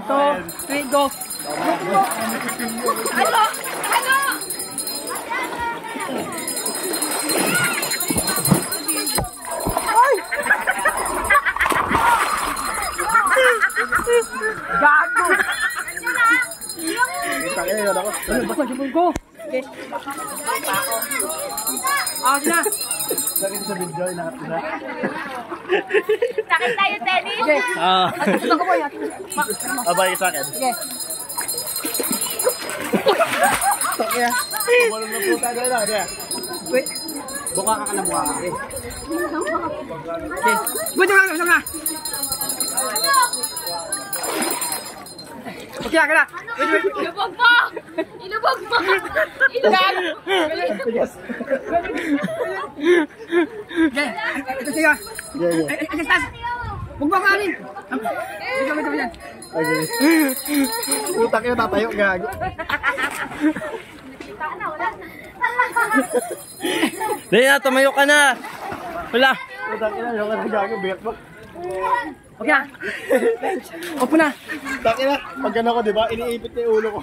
2, 3, go! Ano? Ano? Ay! Gago! Basta sipon ko! Okay. Ako na! Sakit sa video, inakat na. Sakit tayo, tennis. Okay. Ito ko po yan. Abay sa akin. Sige. Sakit ya. Kumalong na puta na lang. Wait. Buka ka na mukha. Okay. Wait na. Okay, ka na. Wait. Ilubog mo! Ilubog mo! Ilubog! Okay. Ito siya. Ay, tas. Huwag mo kanin. Wait. Utak yun, tatayo, gago. Dahil na, tumayo ka na. Wala. Utak yun, yung ka na gago, biyak mo. Okay na. Opo na. Utak yun, pag gano'n ko, diba, iniipit na yung ulo ko.